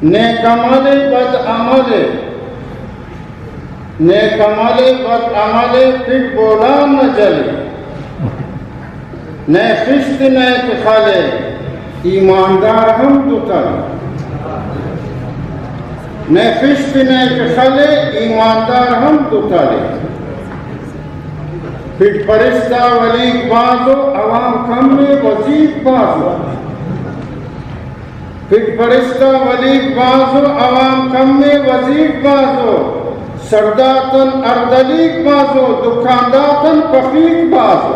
नेक अमले बद अमले, नेक अमले बद अमले फिर बोला न जले, न खिश्त नेक खले ईमानदार हम दुतर, न खिश्त नेक खले ईमानदार हम दुतरे। फिर फरिश्ता वली बाजो अवाम कम में वजीब बाजो, फिर फरिश्ता वली बाजो अवाम कम में वजीब बाजो, सरदातन अर्दलीक बाजो दुकानदातन फकीक बाजो,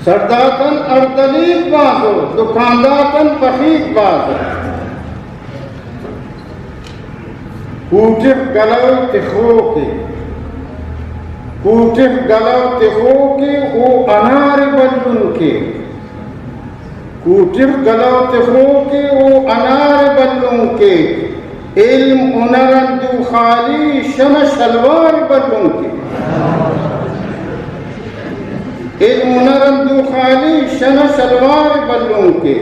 सरदातन अर्दलीक बाजो दुकानदातन फकीक बाजो। कूटिफ गलव तिखो के, कूटिफ गलव तिखो के वो अनार बल्लुन के, कूटिफ गलव तिखो के वो अनार बल्लुन के, इल्म उनरंदु खाली शन शलवार बल्लुन के, इल्म उनरंदु खाली शन शलवार बल्लुन के,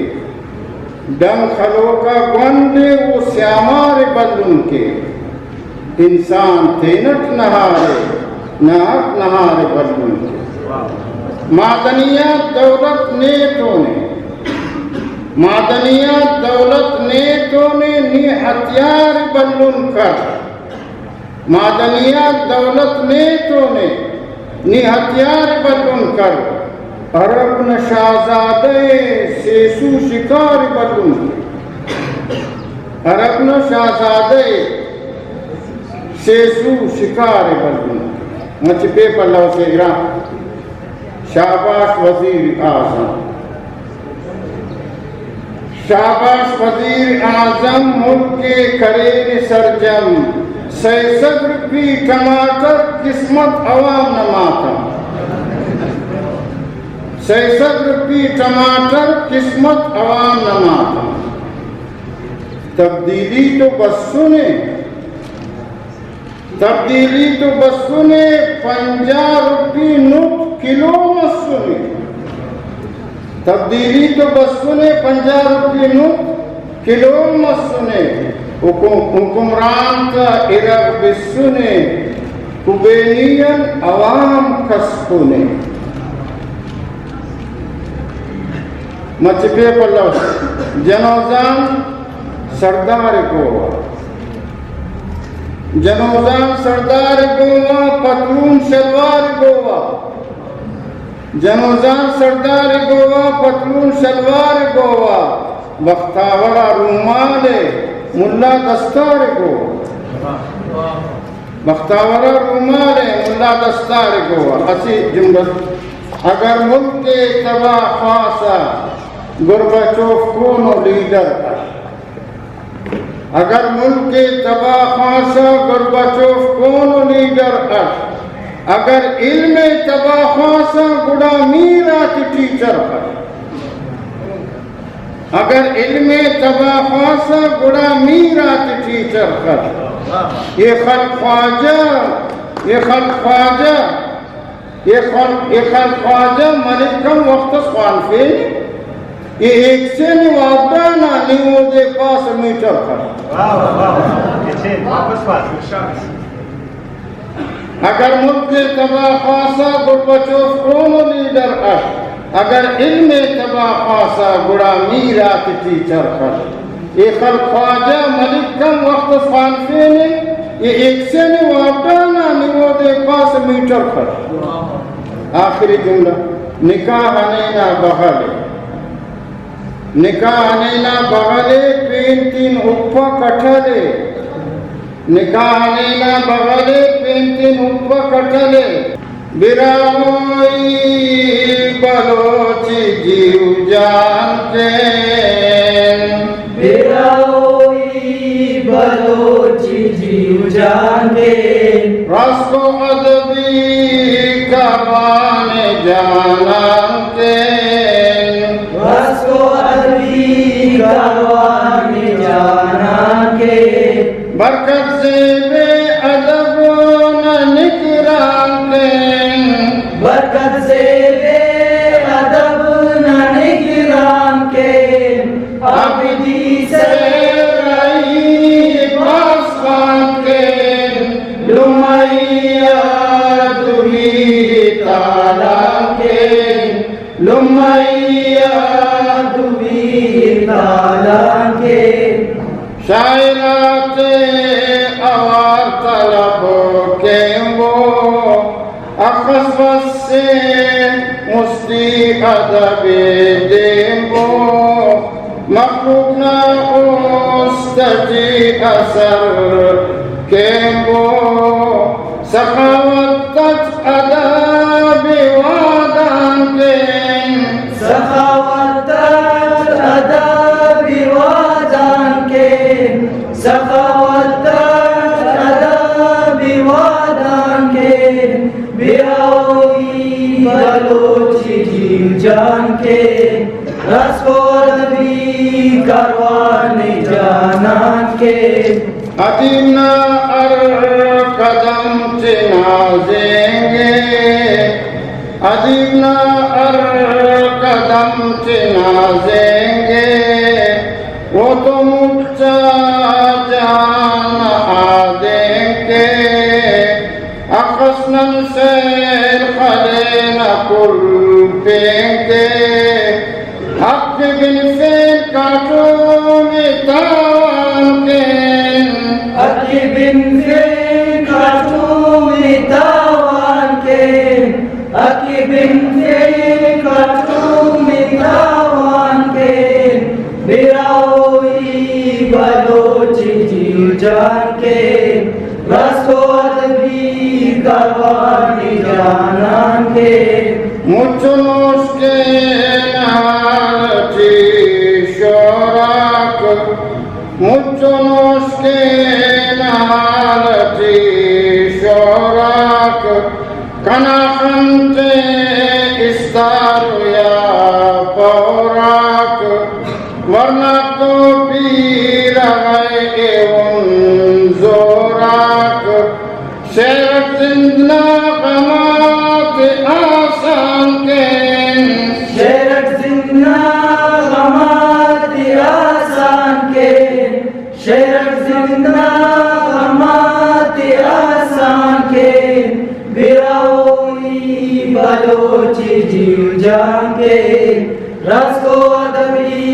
डम खलो का गंडे वो श्यामार बल्लुन के, इंसान तेनट नहारे नाक नहारे बल्लुन के। मादनियात दौलत नेतों ने, मादनियात दौलत नेतों ने नी हथियार बल्लुन कर, मादनियात दौलत नेतों ने नी हथियार बल्लुन कर, अरब न शाहजादे शेषु शिकार बल्लुन के, अरब न शाहजादे शेषु शिकार बल्लुन मच पे पल्लव से गिरा। शाबाश वजीर आजम, शाबाश वजीर आजम मुल्क के करेन सरजम, सब्र की टमाटर किस्मत अवाम न मातम, सब्र की टमाटर किस्मत अवाम न मातम। तब्दीली तो बस सुने, तब्दीली तो बस सुने, 50 रुपये नोट किलो मत सुने, तब्दीली तो बस सुने, 50 रुपये नोट किलो मत सुने। हुक्मरान का इरब सुने, कुबेनियन अवाम खसकुने। मचबे पल्लव जनौजान सरदार गोवा, जनौजान सरदार गोवा पतलून शलवार गोवा, जनौजान सरदार गोवा पतलून शलवार गोवा, बख्तावरा रूमाले मुल्ला दस्तार गोवा, बख्तावरा रूमाले मुल्ला दस्तार गोवा। असी जुमला अगर मुल्क के तबाह खासा गुरबचोफ कोनो लीडर, अगर मुल्क के तबाह खासा गुरबचोफ कोनो लीडर, अगर इल्म तबाह खासा गुड़ा मीरात टीचर पर, अगर इल्म तबाह खासा गुड़ा मीरात टीचर पर। ये खल ख्वाजा, ये खल ख्वाजा, ये खल ख्वाजा मलिक कम वक्त स्वान फे, ये एक से निवादा ना निवो दे पास मीटर पर। अगर मुल्क के तबाह खासा गुरबचोफ कोनो लीडर कर, अगर इल्म तबाह खासा गुड़ा मीरात टीचर कर। ये खल ख्वाजा मलिक कम वक्त स्वान फे ने, ये एक से निवादा ना निवो दे पास मीटर पर। आखिरी जुमला निकाह नैना बगले, निकाह नैना बगले पेन तीन उपा कठले, निकाह नैना बगले पेन तीन उपा कठले। बिरामोई बलोची जीव जान के, बिरामोई बलोची जीव जान के, रस्को अदबी करवाने जाना के, रस्को अदबी करवाने जाना के। बरकत से बे अदब न निकराम के, बरकत से बे अदब न निकराम के, आबिदी से ताला के शायरात आवार तलब के वो अखस से मुस्ती अदब देंगो मखलूक ना उस्तजी असर केंगो सखावत अदब वादान के सखावत अदब वादान के सखावत अदब वादान के बिराई बलोची जीव जान के रसोलवी करवाने जाना के अदीना अर कदम चिनाजेंगे अदीना अर कदम चिनाजेंगे वो तो मुच्चा जान आदेंगे अकस्नन से खले न कुल पेंगे हक बिन से काटो में तान के अति बिन से काटू मितावान के अति बिन से काटू मितावान के बिराई बलोची जीव जान के रसोदबी करवानी जानान के मुझनोश के नाची शोराक मुझनोश के नाची शोराक कनाखंते इस्तारुया पौराक वरना तो पीर है एवं जोराक शेर जिंदा गमात आसान के शेरक जिंदा गमात आसान के शेरक जिंदा गमात आसान के बिराई बलोची जीव जान के रसको अदबी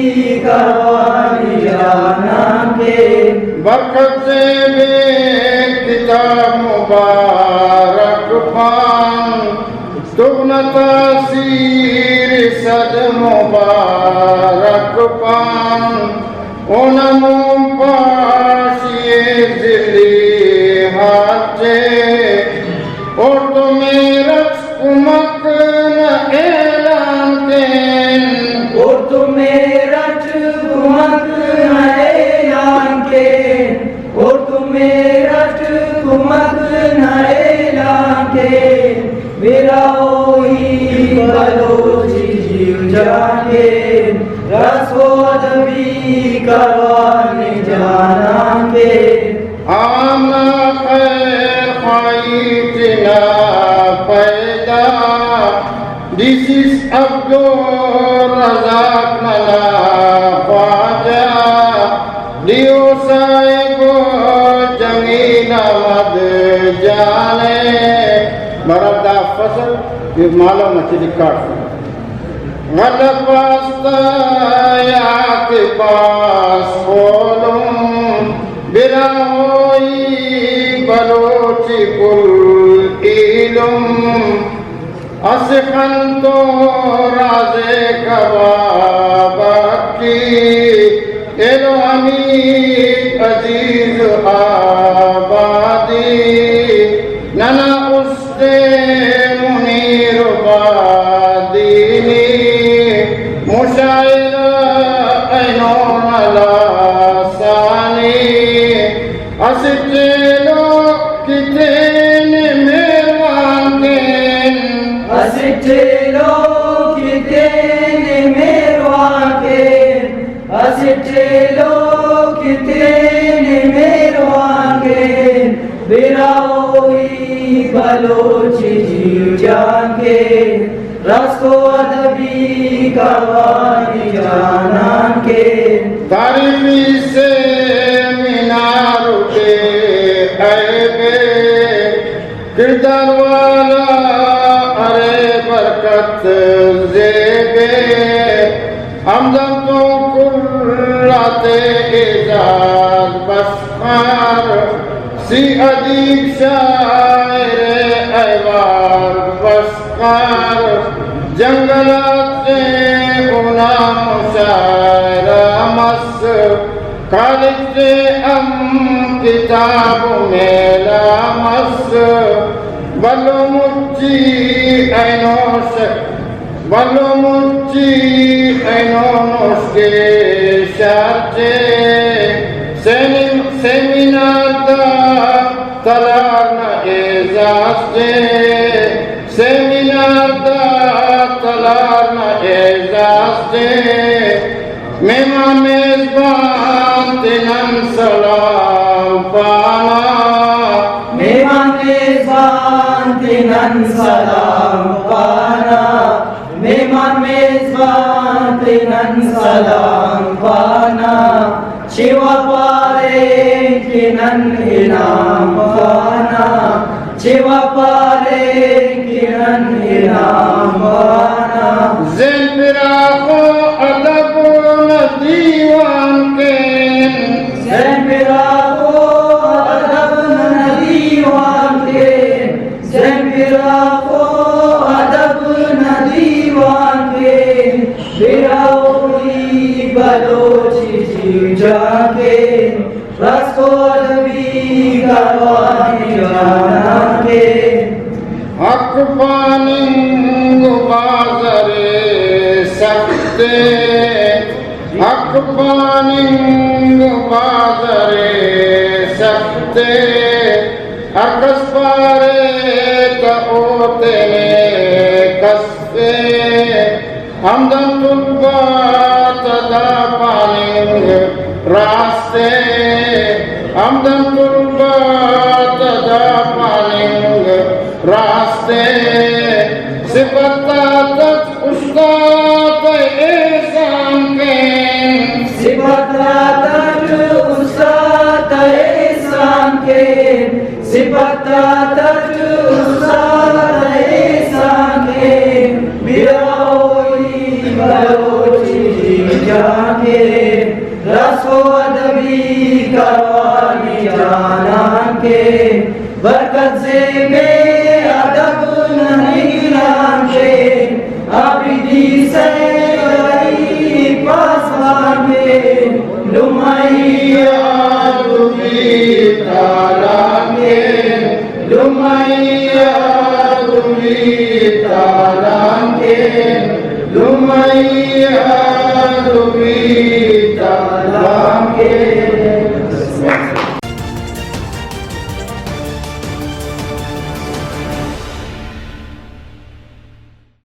करवानी जाना के बरकत से बे किताब मुबारक पान तुगना तासीर सद मुबारक पान ओनमो पाशिए दिली हाथे और तो मेरा कुमक न ऐलान के और तुम्हें रट कुमक नएलान के और तुम्हें रट कुमक नएलान के बिराई बलोची जीव जाके रसो अदबी करवाने जाना के आमना खैर खाई जना पैदा This is Abdul Razak Nala Khwaja Dio Saibo Jamila Mad Jane Marada Fasal ये माला मछली काट गलत वास्ता या के पास खोलूं बिना होई बलोची कुल इलम असखन तो राजे कबाबी एलो अमी अजीज आबादी नना उसदे मुनीर बादीनी मुशायरा ऐनोन लासानी असचेलो कितने मेहमान के असिठेलो कितने मेरवान के असिठेलो कितने मेरवान के बिराई बलोची जीव जान के रसको अदबी करवानी जाना के तारीफी से मीनार के ऐबे किरदार वाला अरे बरकत जेबे हमदम तो कुल राते एजाज बसखार सी अदीब शायर ऐवार बसखार जंगलात उना मुशायरा मस खालिद अम किताब मेला मस बलो मुच्ची ऐनोश बलो मुच्ची ऐनोश के शार्चे सेमिनार दा तलार न एजाज के सेमिनार दा तलार न एजाज के मेमा मेजबान तिनन सलाम पाना मेमा मेजबान तिनन सलाम पाना मेमा मेजबान तिनन सलाम पाना शिवा पारे किनन इनाम पाना शिवा पारे किनन इनाम पाना ज़ेन फिराको अदब न दीवान के ज़ेन फिराको अदब न दीवान के ज़ेन फिराको अदब न दीवान के फिराओली बलोची जी जाके रसको अदबी करवानी जाना के हक पानिंग बाज़रे सकते हक पानिंग बाज़रे सकते हकस पारे तोते कस्ते हमदन तुल्बा तदा पानिंग रास्ते हमदन तुल्बा तदा पानिंग रास्ते सिपता तक उस्ताद एहसान के सिपता तक उस्ताद एहसान के सिपता तक उस्ताद एहसान के बिराओली बलोची जाके रसो अदबी करवानी जाना के बरकत से में अदब नहीं के आबिदी से पासवान में लुमाइया दुबी ताला के लुमाइया दुबी ताला के लुमाइया दुबी ताला के